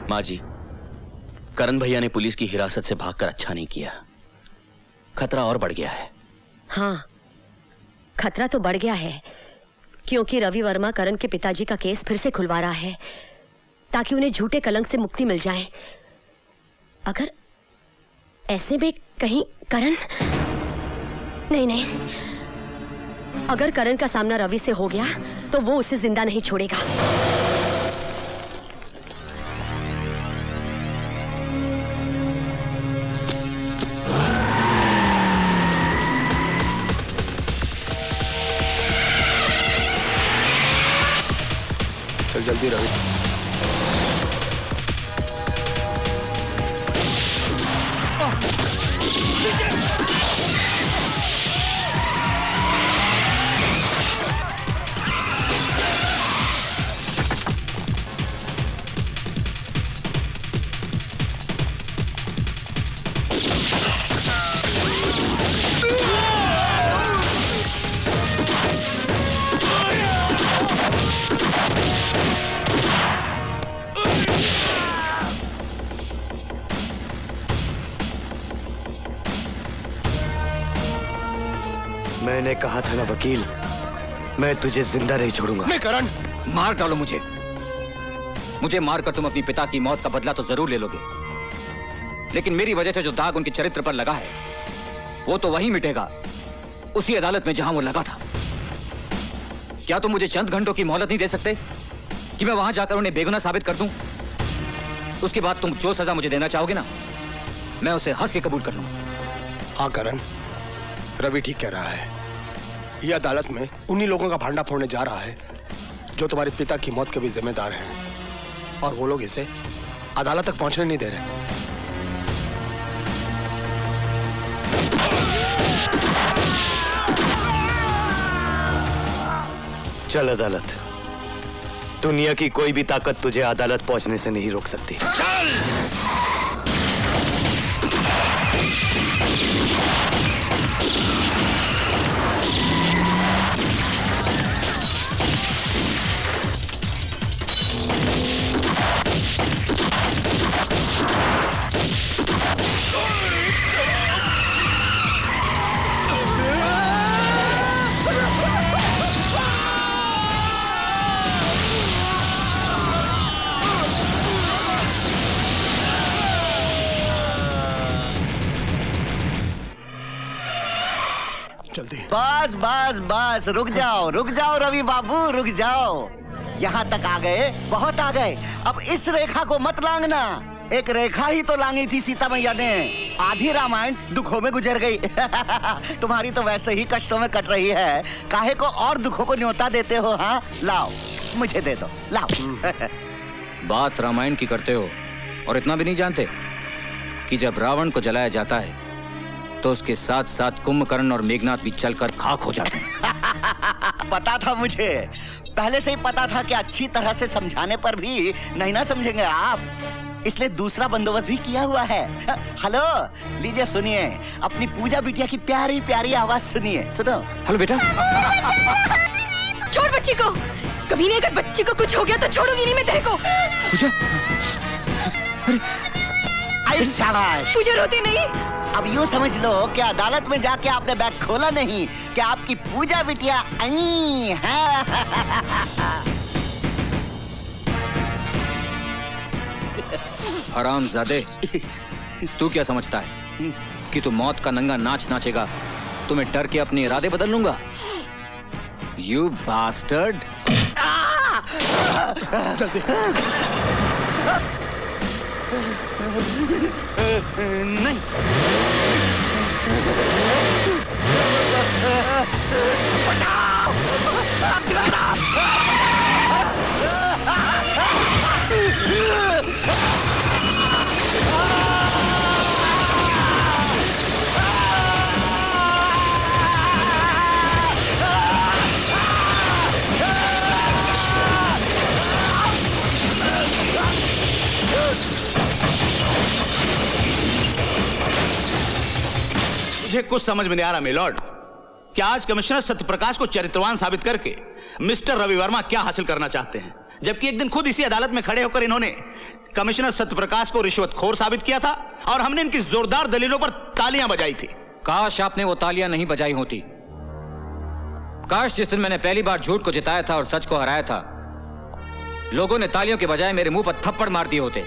माँ जी, करण भैया ने पुलिस की हिरासत से भागकर अच्छा नहीं किया। खतरा और बढ़ गया है। हाँ, खतरा तो बढ़ गया है, क्योंकि रवि वर्मा करण के पिताजी का केस फिर से खुलवा रहा है ताकि उन्हें झूठे कलंक से मुक्ति मिल जाए। अगर ऐसे में कहीं करण नहीं, अगर करण का सामना रवि से हो गया तो वो उसे जिंदा नहीं छोड़ेगा। चल जल्दी रवि। मैंने कहा था ना वकील, मैं तुझे जिंदा नहीं छोड़ूंगा। नहीं करण, मार डालो मुझे मारकर तुम अपनी पिता की मौत का बदला तो जरूर ले लोगे, लेकिन मेरी वजह से जो दाग उनके चरित्र पर लगा है वो तो वहीं मिटेगा, उसी अदालत में जहां वो लगा था। क्या तुम मुझे चंद घंटों की मोहलत नहीं दे सकते कि मैं वहां जाकर उन्हें बेगुनाह साबित कर दूं? उसके बाद तुम जो सजा मुझे देना चाहोगे ना, मैं उसे हंस के कबूल कर लूंगा। हाँ करण, रवि ठीक कह रहा है। यह अदालत में उन्हीं लोगों का भांडा फोड़ने जा रहा है जो तुम्हारे पिता की मौत के भी जिम्मेदार हैं, और वो लोग इसे अदालत तक पहुंचने नहीं दे रहे। चल अदालत। दुनिया की कोई भी ताकत तुझे अदालत पहुंचने से नहीं रोक सकती। चल! बस बस बस, रुक जाओ रवि बाबू, रुक जाओ। यहाँ तक आ गए, बहुत आ गए। अब इस रेखा को मत लांघना। एक रेखा ही तो लांगी थी सीता मैया ने। आधी रामायण दुखों में गुजर गई। तुम्हारी तो वैसे ही कष्टों में कट रही है, काहे को और दुखों को न्योता देते हो? हाँ लाओ, मुझे दे दो, लाओ। बात रामायण की करते हो और इतना भी नहीं जानते कि जब रावण को जलाया जाता है तो उसके साथ साथ कुंभकर्ण और मेघनाथ भी चलकर खाक हो जाते हैं। पता था मुझे, पहले से ही पता था कि अच्छी तरह से समझाने पर भी नहीं ना समझेंगे आप, इसलिए दूसरा बंदोबस्त भी किया हुआ है। हेलो, लीजिए सुनिए, अपनी पूजा बिटिया की प्यारी प्यारी आवाज सुनिए, सुनो। हेलो बेटा। छोड़ बच्ची को, कभी नहीं, अगर बच्ची को कुछ हो गया तो छोड़ूंगी नहीं मैं तेरे को। पूजा, आई शाबाश। पूजा रोती नहीं। अब यूँ समझ लो कि अदालत में जाके आपने बैग खोला नहीं, कि आपकी पूजा बिटिया आई है। हरामजादे, तू क्या समझता है कि तू मौत का नंगा नाच नाचेगा तो मैं डर के अपने इरादे बदल लूंगा? You bastard. जल्दी। नहीं। मुझे कुछ समझ में नहीं आ रहा मिलॉर्ड, कि आज कमिश्नर सत्यप्रकाश को चरित्रवान साबित करके मिस्टर रवि वर्मा क्या हासिल करना चाहते हैं, जबकि एक दिन खुद इसी अदालत में खड़े होकर इन्होंने कमिश्नर सत्यप्रकाश को रिश्वतखोर साबित किया था और हमने इनकी जोरदार दलीलों पर तालियां बजाई थी। काश आपने वो तालियां नहीं बजाई होती। काश जिस दिन मैंने पहली बार झूठ को जिताया था और सच को हराया था, लोगों ने तालियों के बजाय मेरे मुंह पर थप्पड़ मार दिए होते,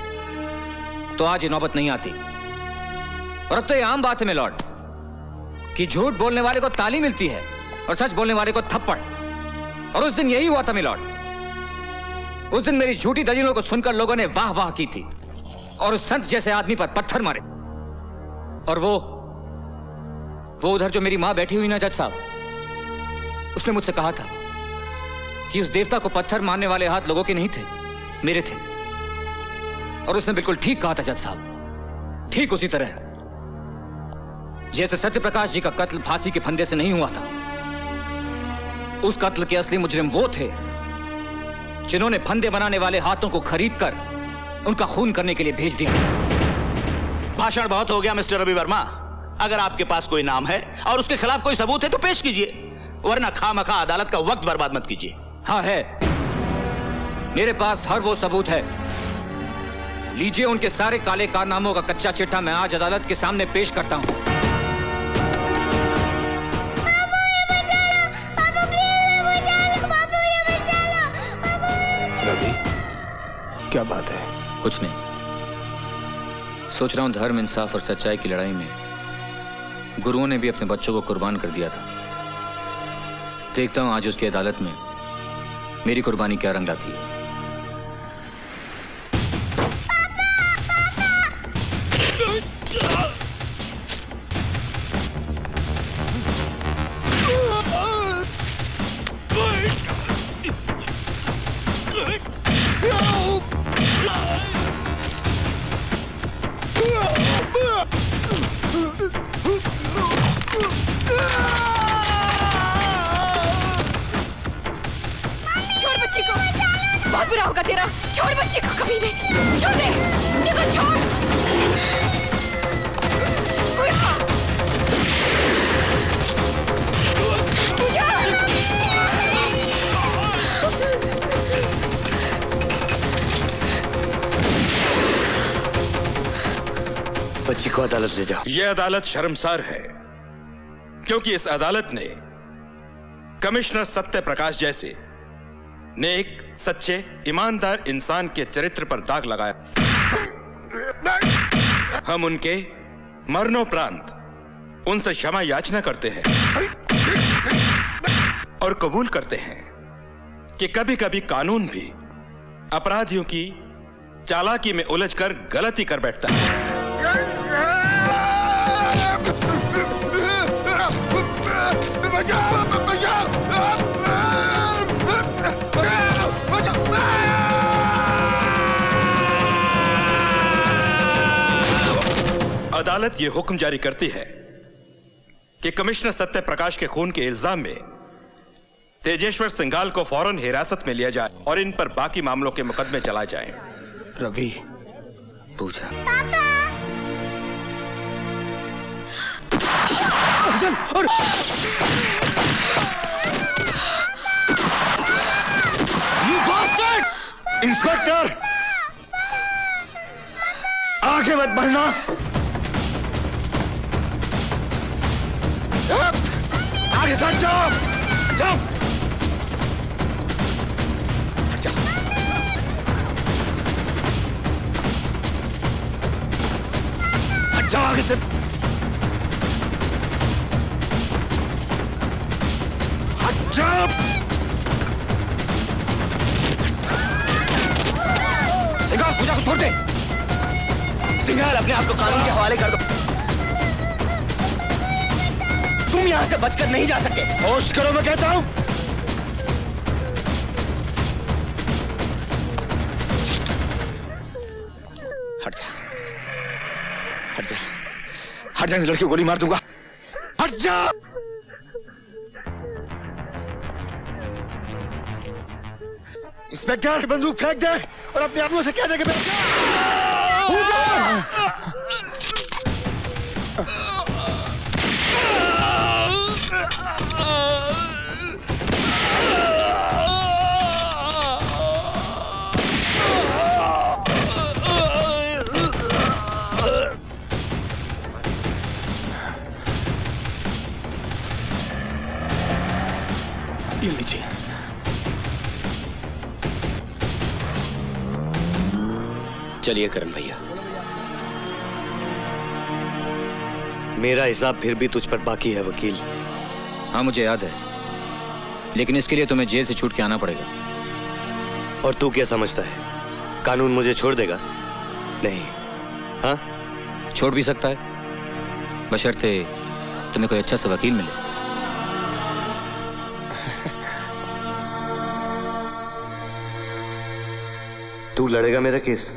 तो आज ये नौबत नहीं आती। और अब तो ये आम बात है मिलॉर्ड कि झूठ बोलने वाले को ताली मिलती है और सच बोलने वाले को थप्पड़। और उस दिन यही हुआ था मिलॉर्ड। उस दिन मेरी झूठी दलीलों को सुनकर लोगों ने वाह वाह की थी और उस संत जैसे आदमी पर पत्थर मारे। और वो उधर जो मेरी मां बैठी हुई ना जज साहब, उसने मुझसे कहा था कि उस देवता को पत्थर मारने वाले हाथ लोगों के नहीं थे, मेरे थे। और उसने बिल्कुल ठीक कहा था जज साहब, ठीक उसी तरह जैसे सत्यप्रकाश जी का कत्ल फांसी के फंदे से नहीं हुआ था। उस कत्ल के असली मुजरिम वो थे जिन्होंने फंदे बनाने वाले हाथों को खरीदकर उनका खून करने के लिए भेज दिया। भाषण बहुत हो गया मिस्टर रवि वर्मा। अगर आपके पास कोई नाम है और उसके खिलाफ कोई सबूत है तो पेश कीजिए, वरना खामखा अदालत का वक्त बर्बाद मत कीजिए। हाँ है, मेरे पास हर वो सबूत है। लीजिए उनके सारे काले कारनामों का कच्चा चिट्ठा मैं आज अदालत के सामने पेश करता हूं। रवि, क्या बात है? कुछ नहीं, सोच रहा हूं धर्म, इंसाफ और सच्चाई की लड़ाई में गुरुओं ने भी अपने बच्चों को कुर्बान कर दिया था। देखता हूं आज उसकी अदालत में मेरी कुर्बानी क्या रंग लाती है। बहुत बुरा होगा तेरा। छोड़ बच्ची को, कभी नहीं। छोड़ दे, देखो छोड़। बुरा। पूजा। बच्ची को अदालत ले जाओ। यह अदालत शर्मसार है क्योंकि इस अदालत ने कमिश्नर सत्यप्रकाश जैसे नेक, सच्चे, ईमानदार इंसान के चरित्र पर दाग लगाया। हम उनके मरणोपरांत उनसे क्षमा याचना करते हैं और कबूल करते हैं कि कभी कभी कानून भी अपराधियों की चालाकी में उलझकर गलती कर बैठता है। अदालत यह हुक्म जारी करती है कि कमिश्नर सत्यप्रकाश के खून के इल्जाम में तेजेश्वर सिंघाल को फौरन हिरासत में लिया जाए और इन पर बाकी मामलों के मुकदमे चलाए जाएं। रवि, पूजा। इंस्पेक्टर, आगे मत बढ़ना। आगे हट जाओ। जाओ। हट जाओ। हट जाओ आगे से। हट जाओ। सिंघाल, पूजा को छोड़ दे। सिंघाल, अपने आप को कानून के हवाले कर दो। तुम यहां से बचकर नहीं जा सके। होश करो, मैं कहता हूं। हट जा, हट जा, हट जा, लड़की को गोली मार दूंगा। हट जा। इंस्पेक्टर, बंदूक फेंक दे और अपने आदमियों से कह दे कि चलिए करण भैया। मेरा हिसाब फिर भी तुझ पर बाकी है वकील। हाँ मुझे याद है, लेकिन इसके लिए तुम्हें जेल से छूट के आना पड़ेगा। और तू क्या समझता है, कानून मुझे छोड़ देगा? नहीं। हाँ, छोड़ भी सकता है, बशर्ते तुम्हें कोई अच्छा सा वकील मिले। तू लड़ेगा मेरा केस?